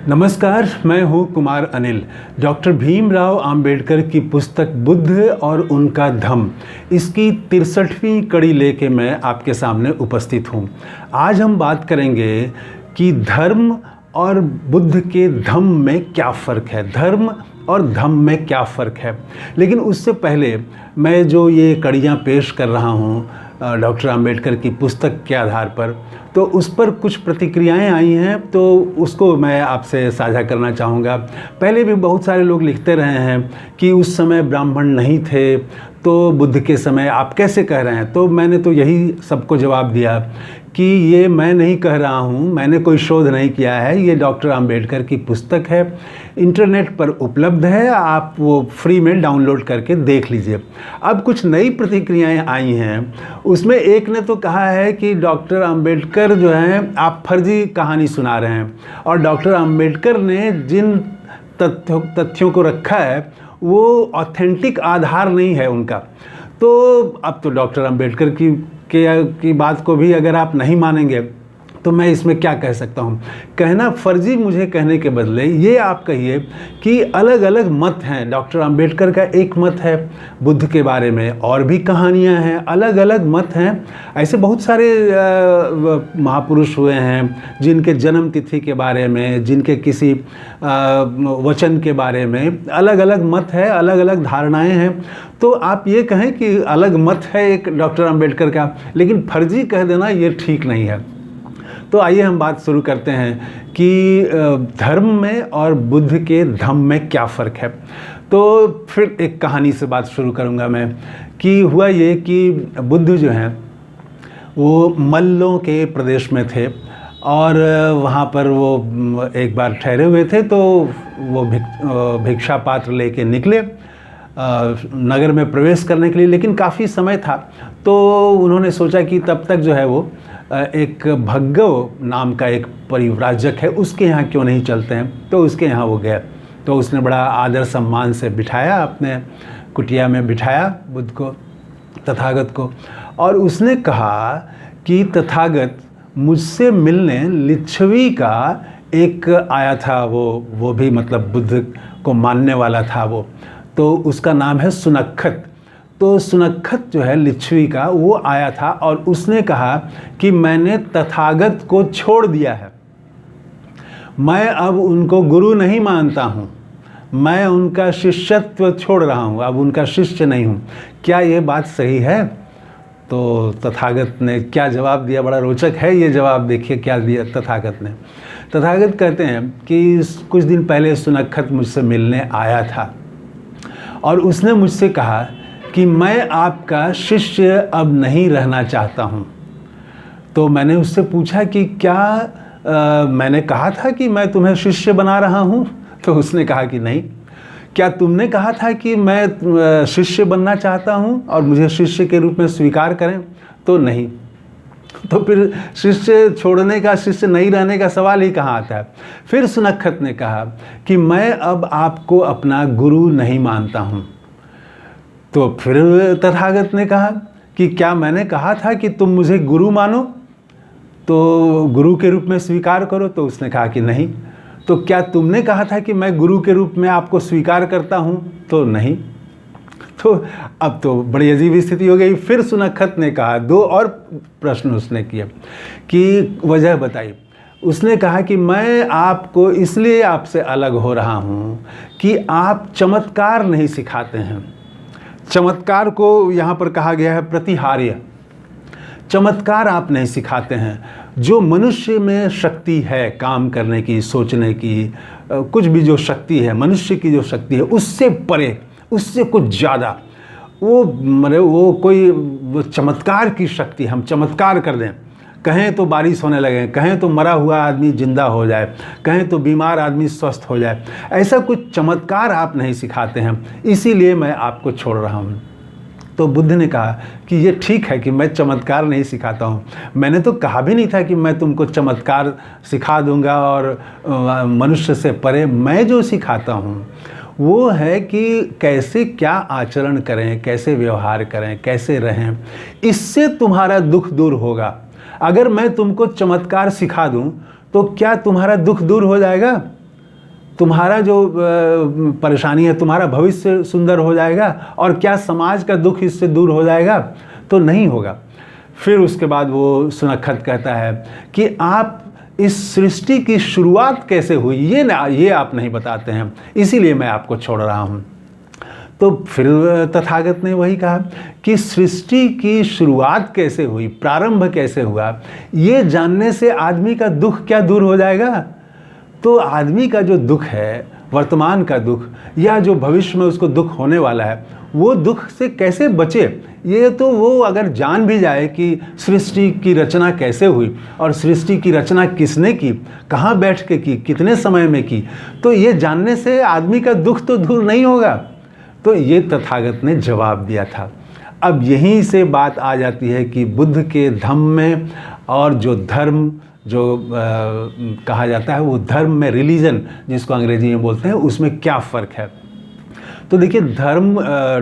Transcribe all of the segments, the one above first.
नमस्कार, मैं हूँ कुमार अनिल। डॉक्टर भीमराव अंबेडकर की पुस्तक बुद्ध और उनका धम्म, इसकी 63वीं कड़ी लेके मैं आपके सामने उपस्थित हूँ। आज हम बात करेंगे कि धर्म और बुद्ध के धम्म में क्या फ़र्क है, धर्म और धम्म में क्या फ़र्क है। लेकिन उससे पहले मैं जो ये कड़ियाँ पेश कर रहा हूँ डॉक्टर अंबेडकर की पुस्तक के आधार पर, तो उस पर कुछ प्रतिक्रियाएं आई हैं, तो उसको मैं आपसे साझा करना चाहूँगा। पहले भी बहुत सारे लोग लिखते रहे हैं कि उस समय ब्राह्मण नहीं थे, तो बुद्ध के समय आप कैसे कह रहे हैं। तो मैंने तो यही सबको जवाब दिया कि ये मैं नहीं कह रहा हूँ, मैंने कोई शोध नहीं किया है, ये डॉक्टर अंबेडकर की पुस्तक है, इंटरनेट पर उपलब्ध है, आप वो फ्री में डाउनलोड करके देख लीजिए। अब कुछ नई प्रतिक्रियाएं आई हैं, उसमें एक ने तो कहा है कि डॉक्टर अंबेडकर जो हैं आप फर्जी कहानी सुना रहे हैं, और डॉक्टर अंबेडकर ने जिन तथ्यों को रखा है वो ऑथेंटिक आधार नहीं है उनका। तो अब तो डॉक्टर अंबेडकर की बात को भी अगर आप नहीं मानेंगे तो मैं इसमें क्या कह सकता हूँ। कहना फर्जी मुझे कहने के बदले ये आप कहिए कि अलग अलग मत हैं। डॉक्टर अंबेडकर का एक मत है बुद्ध के बारे में, और भी कहानियाँ हैं, अलग अलग मत हैं। ऐसे बहुत सारे महापुरुष हुए हैं जिनके जन्म तिथि के बारे में, जिनके किसी वचन के बारे में अलग अलग मत है, अलग अलग धारणाएँ हैं। तो आप ये कहें कि अलग मत है एक डॉक्टर अंबेडकर का, लेकिन फर्जी कह देना ये ठीक नहीं है। तो आइए हम बात शुरू करते हैं कि धर्म में और बुद्ध के धम्म में क्या फ़र्क है। तो फिर एक कहानी से बात शुरू करूंगा मैं कि हुआ ये कि बुद्ध जो हैं वो मल्लों के प्रदेश में थे, और वहाँ पर वो एक बार ठहरे हुए थे। तो वो भिक्षा पात्र लेके निकले नगर में प्रवेश करने के लिए, लेकिन काफ़ी समय था। तो उन्होंने सोचा कि तब तक जो है वो एक भग्गव नाम का एक परिव्राजक है, उसके यहाँ क्यों नहीं चलते हैं। तो उसके यहाँ वो गए, तो उसने बड़ा आदर सम्मान से बिठाया, अपने कुटिया में बिठाया बुद्ध को, तथागत को, और उसने कहा कि तथागत मुझसे मिलने लिच्छवी का एक आया था, वो भी मतलब बुद्ध को मानने वाला था वो, तो उसका नाम है सुनक्खत। तो सुनक्खत जो है लिच्छवी का, वो आया था और उसने कहा कि मैंने तथागत को छोड़ दिया है, मैं अब उनको गुरु नहीं मानता हूँ, मैं उनका शिष्यत्व छोड़ रहा हूँ, अब उनका शिष्य नहीं हूँ। क्या ये बात सही है? तो तथागत ने क्या जवाब दिया, बड़ा रोचक है ये जवाब। देखिए क्या दिया तथागत ने। तथागत कहते हैं कि कुछ दिन पहले सुनक्खत मुझसे मिलने आया था और उसने मुझसे कहा कि मैं आपका शिष्य अब नहीं रहना चाहता हूँ। तो मैंने उससे पूछा कि क्या मैंने कहा था कि मैं तुम्हें शिष्य बना रहा हूँ? तो उसने कहा कि नहीं। क्या तुमने कहा था कि मैं शिष्य बनना चाहता हूँ और मुझे शिष्य के रूप में स्वीकार करें? तो नहीं। तो फिर शिष्य छोड़ने का, शिष्य नहीं रहने का सवाल ही कहाँ आता है। फिर सुनक्खत ने कहा कि मैं अब आपको अपना गुरु नहीं मानता हूँ। तो फिर तथागत ने कहा कि क्या मैंने कहा था कि तुम मुझे गुरु मानो, तो गुरु के रूप में स्वीकार करो? तो उसने कहा कि नहीं। तो क्या तुमने कहा था कि मैं गुरु के रूप में आपको स्वीकार करता हूँ? तो नहीं। तो अब तो बड़ी अजीब स्थिति हो गई। फिर सुनक्खत ने कहा, दो और प्रश्न उसने किए कि वजह बताई। उसने कहा कि मैं आपको इसलिए आपसे अलग हो रहा हूँ कि आप चमत्कार नहीं सिखाते हैं। चमत्कार को यहाँ पर कहा गया है प्रतिहार्य। चमत्कार आप नहीं सिखाते हैं। जो मनुष्य में शक्ति है काम करने की, सोचने की, कुछ भी जो शक्ति है, मनुष्य की जो शक्ति है, उससे परे, उससे कुछ ज़्यादा वो कोई चमत्कार की शक्ति, हम चमत्कार कर दें, कहें तो बारिश होने लगे, कहें तो मरा हुआ आदमी जिंदा हो जाए, कहें तो बीमार आदमी स्वस्थ हो जाए, ऐसा कुछ चमत्कार आप नहीं सिखाते हैं, इसीलिए मैं आपको छोड़ रहा हूँ। तो बुद्ध ने कहा कि ये ठीक है कि मैं चमत्कार नहीं सिखाता हूँ, मैंने तो कहा भी नहीं था कि मैं तुमको चमत्कार सिखा दूंगा और मनुष्य से परे। मैं जो सिखाता हूँ वो है कि कैसे क्या आचरण करें, कैसे व्यवहार करें, कैसे रहें, इससे तुम्हारा दुख दूर होगा। अगर मैं तुमको चमत्कार सिखा दूं तो क्या तुम्हारा दुख दूर हो जाएगा? तुम्हारा जो परेशानी है, तुम्हारा भविष्य सुंदर हो जाएगा और क्या समाज का दुख इससे दूर हो जाएगा? तो नहीं होगा। फिर उसके बाद वो सुनखत कहता है कि आप इस सृष्टि की शुरुआत कैसे हुई ये आप नहीं बताते हैं, इसीलिए मैं आपको छोड़ रहा हूँ। तो फिर तथागत ने वही कहा कि सृष्टि की शुरुआत कैसे हुई, प्रारंभ कैसे हुआ, ये जानने से आदमी का दुख क्या दूर हो जाएगा? तो आदमी का जो दुख है, वर्तमान का दुख या जो भविष्य में उसको दुख होने वाला है, वो दुख से कैसे बचे? ये तो वो अगर जान भी जाए कि सृष्टि की रचना कैसे हुई और सृष्टि की रचना किसने की, कहाँ बैठ के की, कितने समय में की, तो ये जानने से आदमी का दुख तो दूर नहीं होगा। तो ये तथागत ने जवाब दिया था। अब यहीं से बात आ जाती है कि बुद्ध के धम्म में और जो धर्म जो कहा जाता है, वो धर्म में रिलीजन जिसको अंग्रेजी में बोलते हैं, उसमें क्या फ़र्क है। तो देखिए, धर्म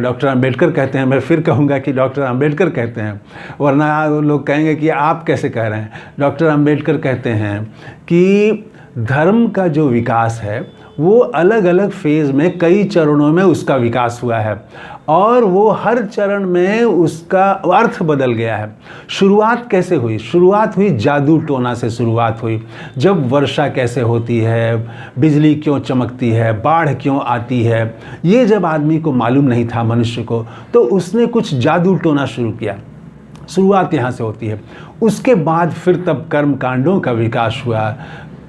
डॉक्टर अंबेडकर कहते हैं, मैं फिर कहूँगा कि डॉक्टर अंबेडकर कहते हैं, वरना लोग कहेंगे कि आप कैसे कह रहे हैं। डॉक्टर अंबेडकर कहते हैं कि धर्म का जो विकास है वो अलग अलग फेज़ में, कई चरणों में उसका विकास हुआ है और वो हर चरण में उसका अर्थ बदल गया है। शुरुआत कैसे हुई? शुरुआत हुई जादू टोना से शुरुआत हुई। जब वर्षा कैसे होती है, बिजली क्यों चमकती है, बाढ़ क्यों आती है, ये जब आदमी को मालूम नहीं था, मनुष्य को, तो उसने कुछ जादू टोना शुरू किया। शुरुआत यहाँ से होती है। उसके बाद फिर तब कर्म कांडों का विकास हुआ।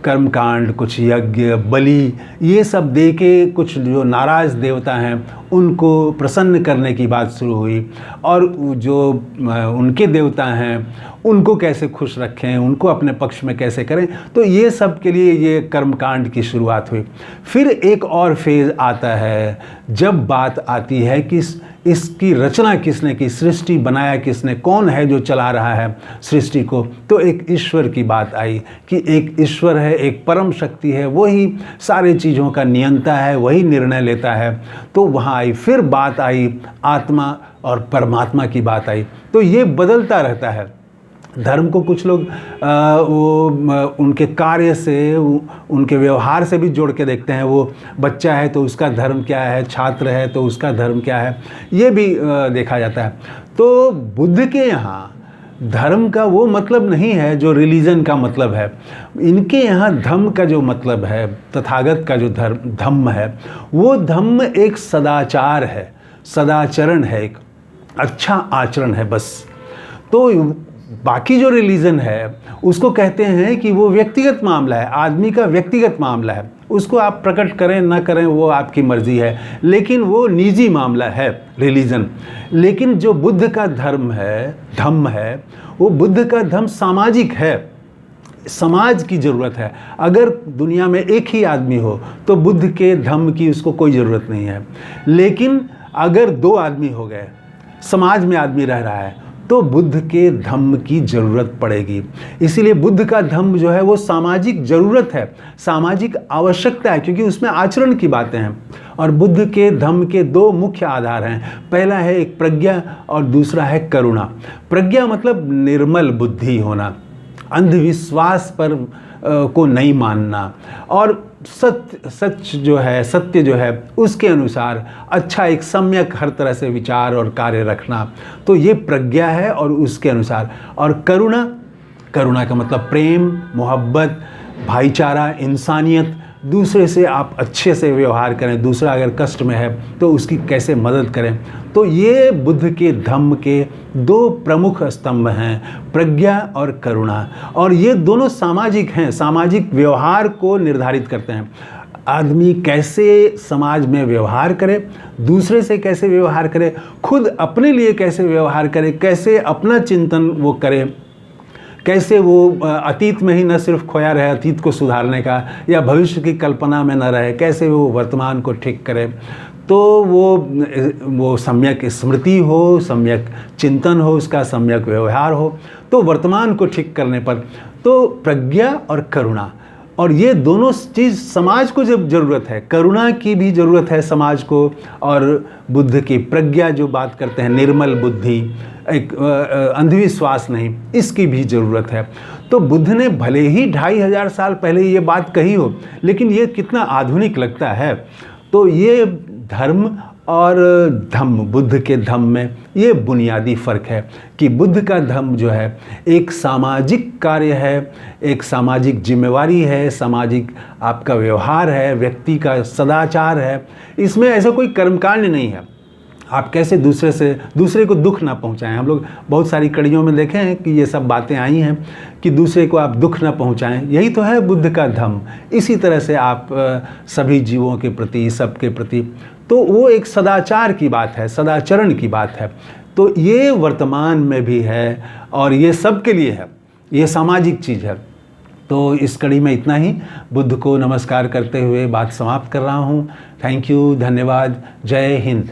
कर्मकांड, कुछ यज्ञ, बलि, ये सब दे के कुछ जो नाराज़ देवता हैं उनको प्रसन्न करने की बात शुरू हुई और जो उनके देवता हैं उनको कैसे खुश रखें, उनको अपने पक्ष में कैसे करें, तो ये सब के लिए ये कर्मकांड की शुरुआत हुई। फिर एक और फेज़ आता है जब बात आती है कि इसकी रचना किसने की, सृष्टि बनाया किसने, कौन है जो चला रहा है सृष्टि को। तो एक ईश्वर की बात आई कि एक ईश्वर है, एक परम शक्ति है, वही सारे चीज़ों का नियंता है, वही निर्णय लेता है। तो वहाँ आई, फिर बात आई आत्मा और परमात्मा की बात आई। तो ये बदलता रहता है। धर्म को कुछ लोग उनके कार्य से, उनके व्यवहार से भी जोड़ के देखते हैं। वो बच्चा है तो उसका धर्म क्या है, छात्र है तो उसका धर्म क्या है, ये भी देखा जाता है। तो बुद्ध के यहाँ धर्म का वो मतलब नहीं है जो रिलीजन का मतलब है। इनके यहाँ धम्म का जो मतलब है, तथागत का जो धम्म है, वो धम्म एक सदाचार है, सदाचरण है, एक अच्छा आचरण है बस। तो बाकी जो रिलीजन है उसको कहते हैं कि वो व्यक्तिगत मामला है, आदमी का व्यक्तिगत मामला है, उसको आप प्रकट करें ना करें वो आपकी मर्जी है, लेकिन वो निजी मामला है रिलीजन। लेकिन जो बुद्ध का धर्म है, धम्म है, वो बुद्ध का धम्म सामाजिक है, समाज की ज़रूरत है। अगर दुनिया में एक ही आदमी हो तो बुद्ध के धम्म की उसको कोई ज़रूरत नहीं है। लेकिन अगर दो आदमी हो गए, समाज में आदमी रह रहा है, तो बुद्ध के धम्म की ज़रूरत पड़ेगी। इसीलिए बुद्ध का धम्म जो है वो सामाजिक ज़रूरत है, सामाजिक आवश्यकता है, क्योंकि उसमें आचरण की बातें हैं। और बुद्ध के धम्म के दो मुख्य आधार हैं। पहला है एक प्रज्ञा और दूसरा है करुणा। प्रज्ञा मतलब निर्मल बुद्धि होना, अंधविश्वास पर को नहीं मानना, और सच जो है, सत्य जो है उसके अनुसार अच्छा एक सम्यक हर तरह से विचार और कार्य रखना। तो ये प्रज्ञा है और उसके अनुसार। और करुणा, करुणा का मतलब प्रेम, मोहब्बत, भाईचारा, इंसानियत, दूसरे से आप अच्छे से व्यवहार करें, दूसरा अगर कष्ट में है तो उसकी कैसे मदद करें। तो ये बुद्ध के धम्म के दो प्रमुख स्तंभ हैं, प्रज्ञा और करुणा। और ये दोनों सामाजिक हैं, सामाजिक व्यवहार को निर्धारित करते हैं। आदमी कैसे समाज में व्यवहार करे, दूसरे से कैसे व्यवहार करे, खुद अपने लिए कैसे व्यवहार करे, कैसे अपना चिंतन वो करे, कैसे वो अतीत में ही न सिर्फ खोया रहे, अतीत को सुधारने का, या भविष्य की कल्पना में न रहे, कैसे वो वर्तमान को ठीक करे। तो वो सम्यक स्मृति हो, सम्यक चिंतन हो, उसका सम्यक व्यवहार हो। तो वर्तमान को ठीक करने पर तो प्रज्ञा और करुणा, और ये दोनों चीज़ समाज को जब ज़रूरत है, करुणा की भी ज़रूरत है समाज को, और बुद्ध की प्रज्ञा जो बात करते हैं, निर्मल बुद्धि, एक अंधविश्वास नहीं, इसकी भी ज़रूरत है। तो बुद्ध ने भले ही 2500 साल पहले ये बात कही हो, लेकिन ये कितना आधुनिक लगता है। तो ये धर्म और धम्म, बुद्ध के धम्म में ये बुनियादी फ़र्क है कि बुद्ध का धम्म जो है एक सामाजिक कार्य है, एक सामाजिक जिम्मेवारी है, सामाजिक आपका व्यवहार है, व्यक्ति का सदाचार है। इसमें ऐसा कोई कर्मकांड नहीं है। आप कैसे दूसरे को दुख ना पहुंचाएं। हम लोग बहुत सारी कड़ियों में देखे हैं कि ये सब बातें आई हैं कि दूसरे को आप दुख ना पहुंचाएं, यही तो है बुद्ध का धम्म। इसी तरह से आप सभी जीवों के प्रति, सबके प्रति, तो वो एक सदाचार की बात है, सदाचरण की बात है। तो ये वर्तमान में भी है और ये सबके लिए है, ये सामाजिक चीज़ है। तो इस कड़ी में इतना ही। बुद्ध को नमस्कार करते हुए बात समाप्त कर रहा हूँ। थैंक यू, धन्यवाद, जय हिंद।